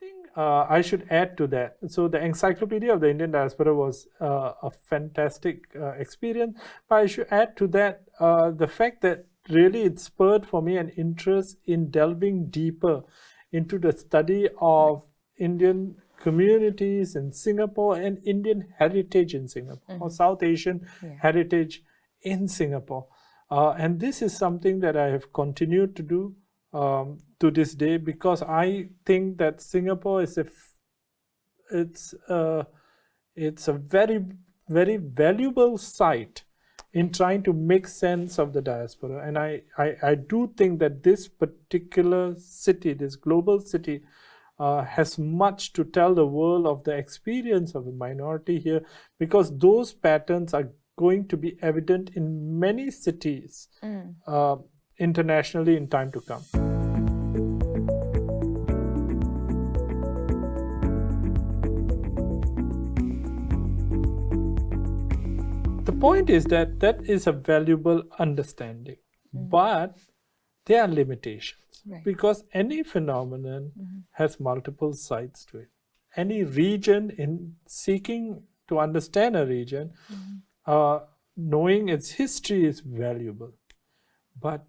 think I should add to that. So the Encyclopedia of the Indian Diaspora was a fantastic experience. But I should add to that the fact that really it spurred for me an interest in delving deeper into the study of Indian communities in Singapore and Indian heritage in Singapore, or South Asian heritage in Singapore. And this is something that I have continued to do to this day, because I think that Singapore is it's a very, very valuable site in trying to make sense of the diaspora. And I do think that this particular city, this global city, has much to tell the world of the experience of the minority here, because those patterns are going to be evident in many cities internationally in time to come. The point is that that is a valuable understanding, but there are limitations, because any phenomenon has multiple sides to it. Any region, in seeking to understand a region, knowing its history is valuable, but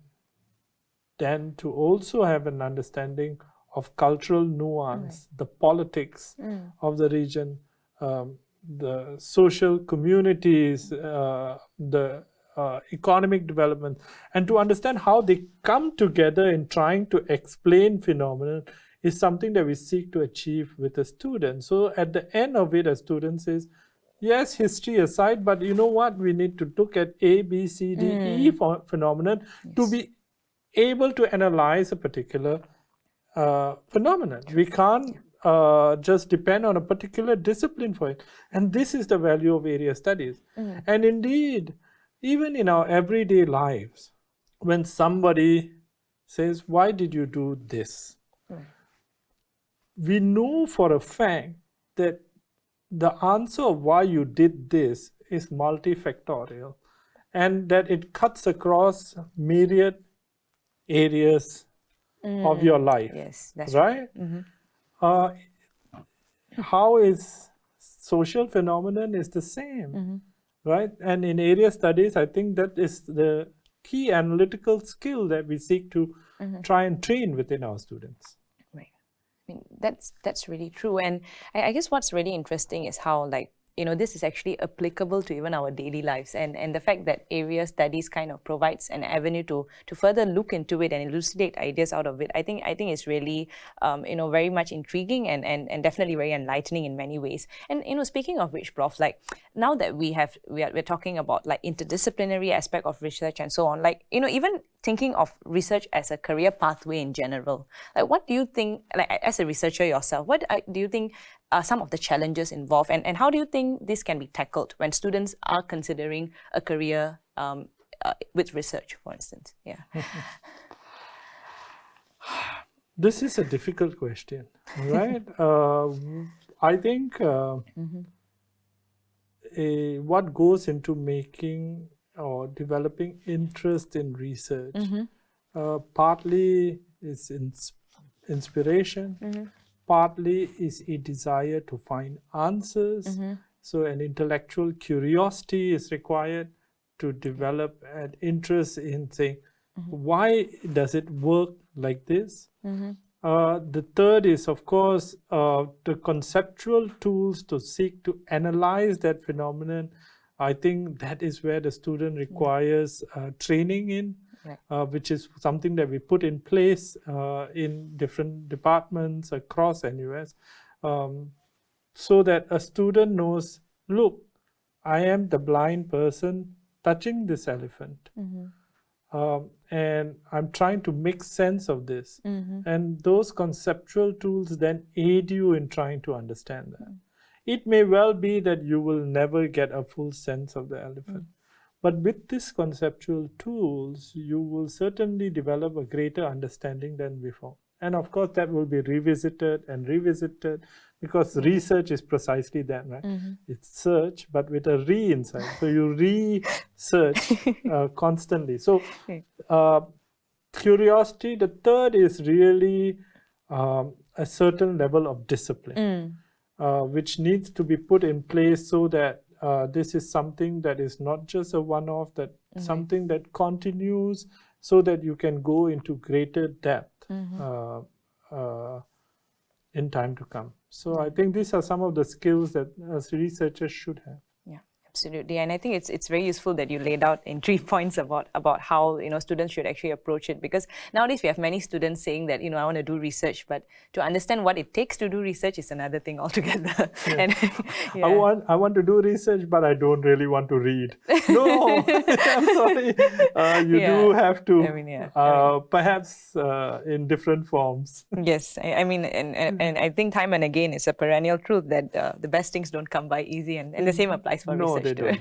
then to also have an understanding of cultural nuance, the politics of the region, the social communities, the economic development, and to understand how they come together in trying to explain phenomena is something that we seek to achieve with a student. So at the end of it, a student says, yes, history aside, but you know what? We need to look at A, B, C, D, E phenomenon to be able to analyze a particular phenomenon. We can't just depend on a particular discipline for it. And this is the value of area studies. And indeed, even in our everyday lives, when somebody says, why did you do this? We know for a fact that the answer of why you did this is multifactorial, and that it cuts across myriad areas of your life. Yes, that's right. How is social phenomenon is the same, right? And in area studies, I think that is the key analytical skill that we seek to try and train within our students. Right. I mean, that's really true. And I guess what's really interesting is how, like, you know, this is actually applicable to even our daily lives, and the fact that area studies kind of provides an avenue to further look into it and elucidate ideas out of it. I think it's really you know, very much intriguing and definitely very enlightening in many ways. And you know, speaking of which, Prof, like now that we're talking about like interdisciplinary aspect of research and so on, like, you know, even thinking of research as a career pathway in general, like what do you think, like as a researcher yourself, what do you think some of the challenges involved, and how do you think this can be tackled when students are considering a career with research, for instance? Yeah. This is a difficult question, right? I think what goes into making or developing interest in research partly is inspiration, partly is a desire to find answers. So an intellectual curiosity is required to develop an interest in saying, why does it work like this? The third is, of course, the conceptual tools to seek to analyze that phenomenon. I think that is where the student requires training in, which is something that we put in place in different departments across NUS, so that a student knows, look, I am the blind person touching this elephant. And I'm trying to make sense of this. And those conceptual tools then aid you in trying to understand that. It may well be that you will never get a full sense of the elephant. But with these conceptual tools, you will certainly develop a greater understanding than before. And of course, that will be revisited and revisited, because research is precisely that, right? It's search, but with a re inside. So you research constantly. So curiosity. The third is really a certain level of discipline, which needs to be put in place so that this is something that is not just a one-off, that something that continues, so that you can go into greater depth in time to come. So I think these are some of the skills that as researchers should have. Yeah, absolutely. And I think it's very useful that you laid out in 3 points about how students should actually approach it, because nowadays we have many students saying that I want to do research, but to understand what it takes to do research is another thing altogether. Yeah. And I want to do research, but I don't really want to read. No, I'm sorry. You do have to, perhaps in different forms. Yes, I mean, and I think time and again it's a perennial truth that the best things don't come by easy, and the same applies for research. They don't.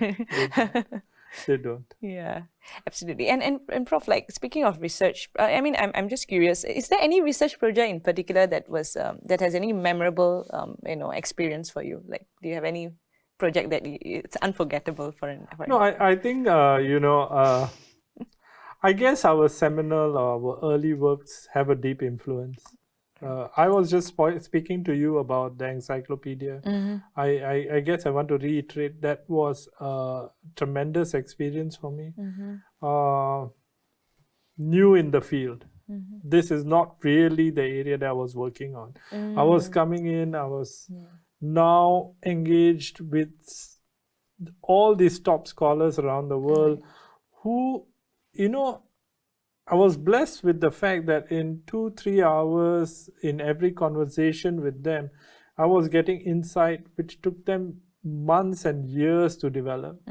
They don't. Yeah, absolutely. And Prof, like speaking of research, I mean, I'm just curious. Is there any research project in particular that was that has any memorable experience for you? Like, do you have any project that it's unforgettable for No, I think I guess our seminal or our early works have a deep influence. I was just speaking to you about the encyclopedia. I guess I want to reiterate that was a tremendous experience for me. New in the field. This is not really the area that I was working on. I was coming in, I was now engaged with all these top scholars around the world who, I was blessed with the fact that in 2-3 hours in every conversation with them, I was getting insight which took them months and years to develop.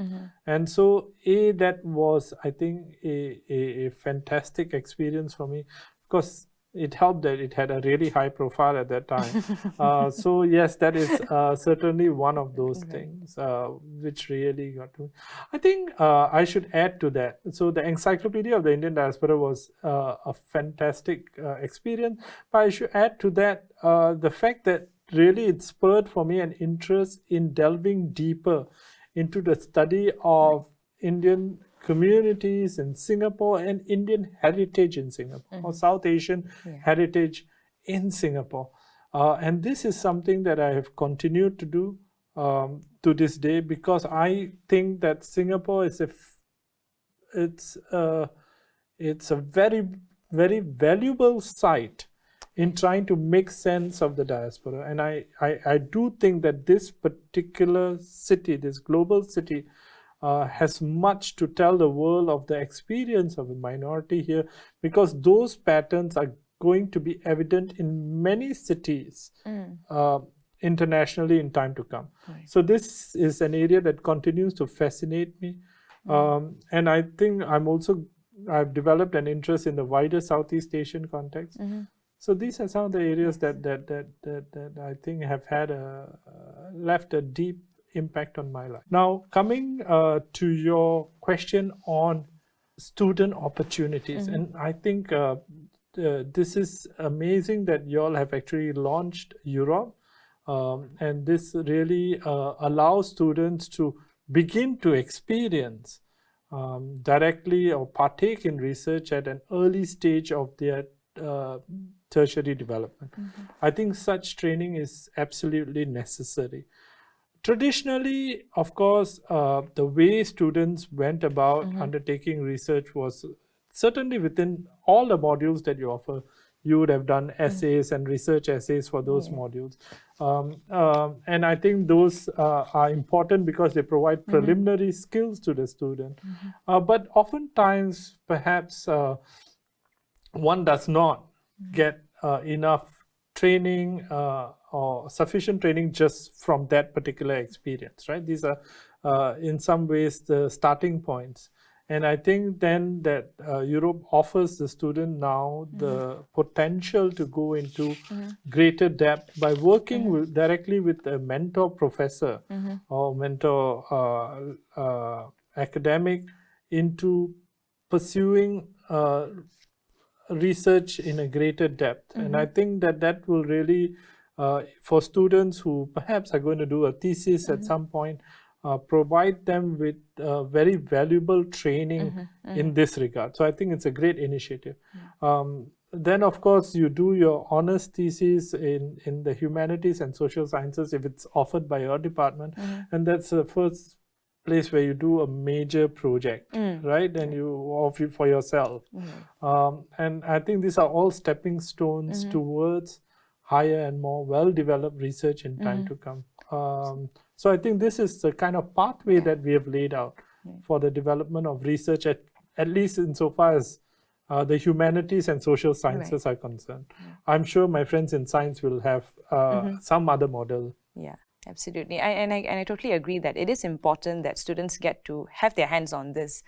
And so that was, I think, a fantastic experience for me. Of course, it helped that it had a really high profile at that time. So yes, that is certainly one of those things which really got to me. I think I should add to that. So the Encyclopedia of the Indian Diaspora was a fantastic experience. But I should add to that the fact that really it spurred for me an interest in delving deeper into the study of Indian communities in Singapore and Indian heritage in Singapore, or South Asian heritage in Singapore. And this is something that I have continued to do to this day, because I think that Singapore is it's a very, very valuable site in trying to make sense of the diaspora. And I do think that this particular city, this global city, has much to tell the world of the experience of a minority here, because those patterns are going to be evident in many cities internationally in time to come. So this is an area that continues to fascinate me. And I think I've developed an interest in the wider Southeast Asian context. So these are some of the areas that I think have had left a deep impact on my life. Now, coming to your question on student opportunities, and I think this is amazing that you all have actually launched Europe, and this really allows students to begin to experience directly or partake in research at an early stage of their tertiary development. I think such training is absolutely necessary. Traditionally, of course, the way students went about undertaking research was certainly within all the modules that you offer. You would have done essays and research essays for those modules. And I think those are important because they provide preliminary skills to the student. But oftentimes, perhaps one does not get enough training or sufficient training just from that particular experience, right? These are in some ways the starting points. And I think then that Europe offers the student now the potential to go into greater depth by working directly with a mentor professor or mentor academic into pursuing research in a greater depth. And I think that will really, for students who perhaps are going to do a thesis at some point, provide them with very valuable training in this regard. So I think it's a great initiative. then of course you do your honors thesis in the humanities and social sciences if it's offered by your department, and that's the first place where you do a major project, right? And you offer it for yourself. And I think these are all stepping stones towards higher and more well-developed research in time to come. So I think this is the kind of pathway that we have laid out for the development of research, at least insofar as the humanities and social sciences are concerned. I'm sure my friends in science will have some other model. Yeah, absolutely. I totally agree that it is important that students get to have their hands on this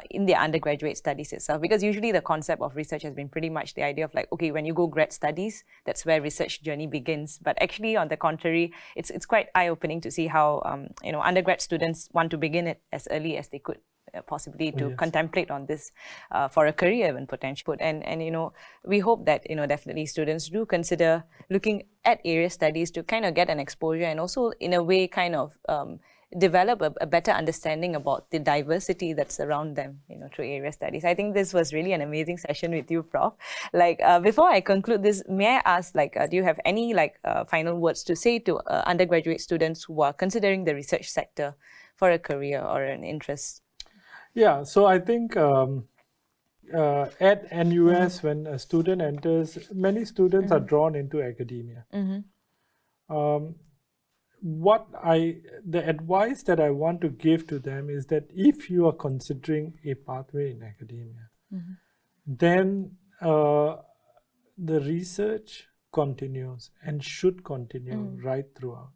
in their undergraduate studies itself, because usually the concept of research has been pretty much the idea of like, okay, when you go grad studies, that's where research journey begins. But actually, on the contrary, it's quite eye-opening to see how undergrad students want to begin it as early as they could. Possibly to contemplate on this for a career even potential. And we hope that definitely students do consider looking at area studies to kind of get an exposure, and also in a way kind of develop a better understanding about the diversity that's around them through area studies. I think this was really an amazing session with you, Prof. Like before I conclude this, may I ask, like do you have any final words to say to undergraduate students who are considering the research sector for a career or an interest? Yeah, so I think at NUS, when a student enters, many students are drawn into academia. The advice that I want to give to them is that if you are considering a pathway in academia, then the research continues and should continue right throughout.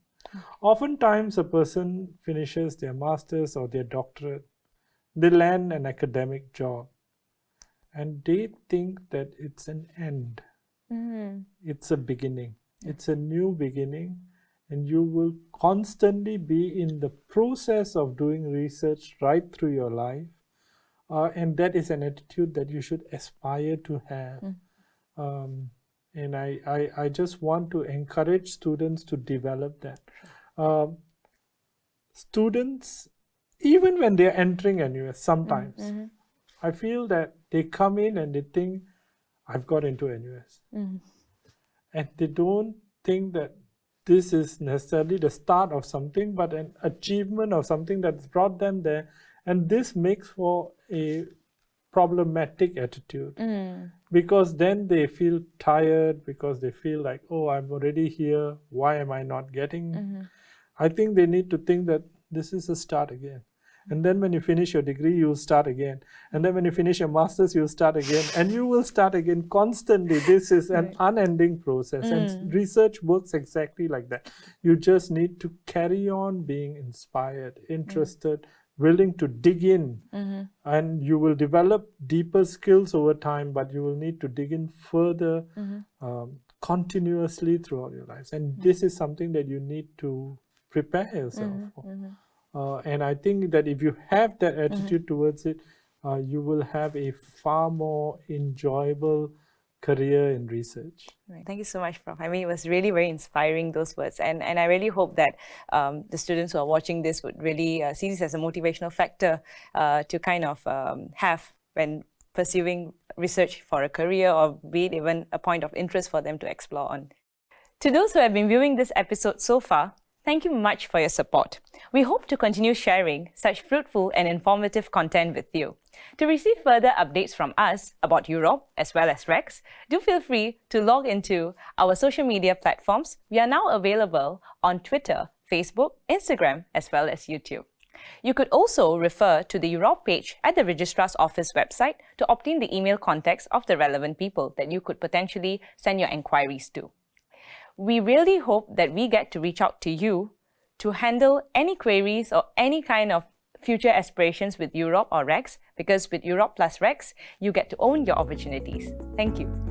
Oftentimes, a person finishes their master's or their doctorate, they land an academic job, and they think that it's an end. It's a beginning. It's a new beginning, and you will constantly be in the process of doing research right through your life. And that is an attitude that you should aspire to have. And I just want to encourage students to develop that. Students, even when they're entering NUS, sometimes I feel that they come in and they think, I've got into NUS. And they don't think that this is necessarily the start of something, but an achievement of something that's brought them there. And this makes for a problematic attitude, because then they feel tired, because they feel like, oh, I'm already here, why am I not getting? I think they need to think that this is a start again. And then when you finish your degree, you'll start again. And then when you finish your master's, you'll start again. And you will start again constantly. This is an unending process. And research works exactly like that. You just need to carry on being inspired, interested, willing to dig in. And you will develop deeper skills over time, but you will need to dig in further continuously throughout your lives. And this is something that you need to prepare yourself for. And I think that if you have that attitude towards it, you will have a far more enjoyable career in research. Right. Thank you so much, Prof. I mean, it was really very inspiring, those words. And I really hope that the students who are watching this would really see this as a motivational factor to kind of have when pursuing research for a career, or be it even a point of interest for them to explore on. To those who have been viewing this episode so far, thank you much for your support. We hope to continue sharing such fruitful and informative content with you. To receive further updates from us about Europe as well as REX, do feel free to log into our social media platforms. We are now available on Twitter, Facebook, Instagram, as well as YouTube. You could also refer to the Europe page at the Registrar's Office website to obtain the email contacts of the relevant people that you could potentially send your enquiries to. We really hope that we get to reach out to you to handle any queries or any kind of future aspirations with Europe or REX, because with Europe plus REX, you get to own your opportunities. Thank you.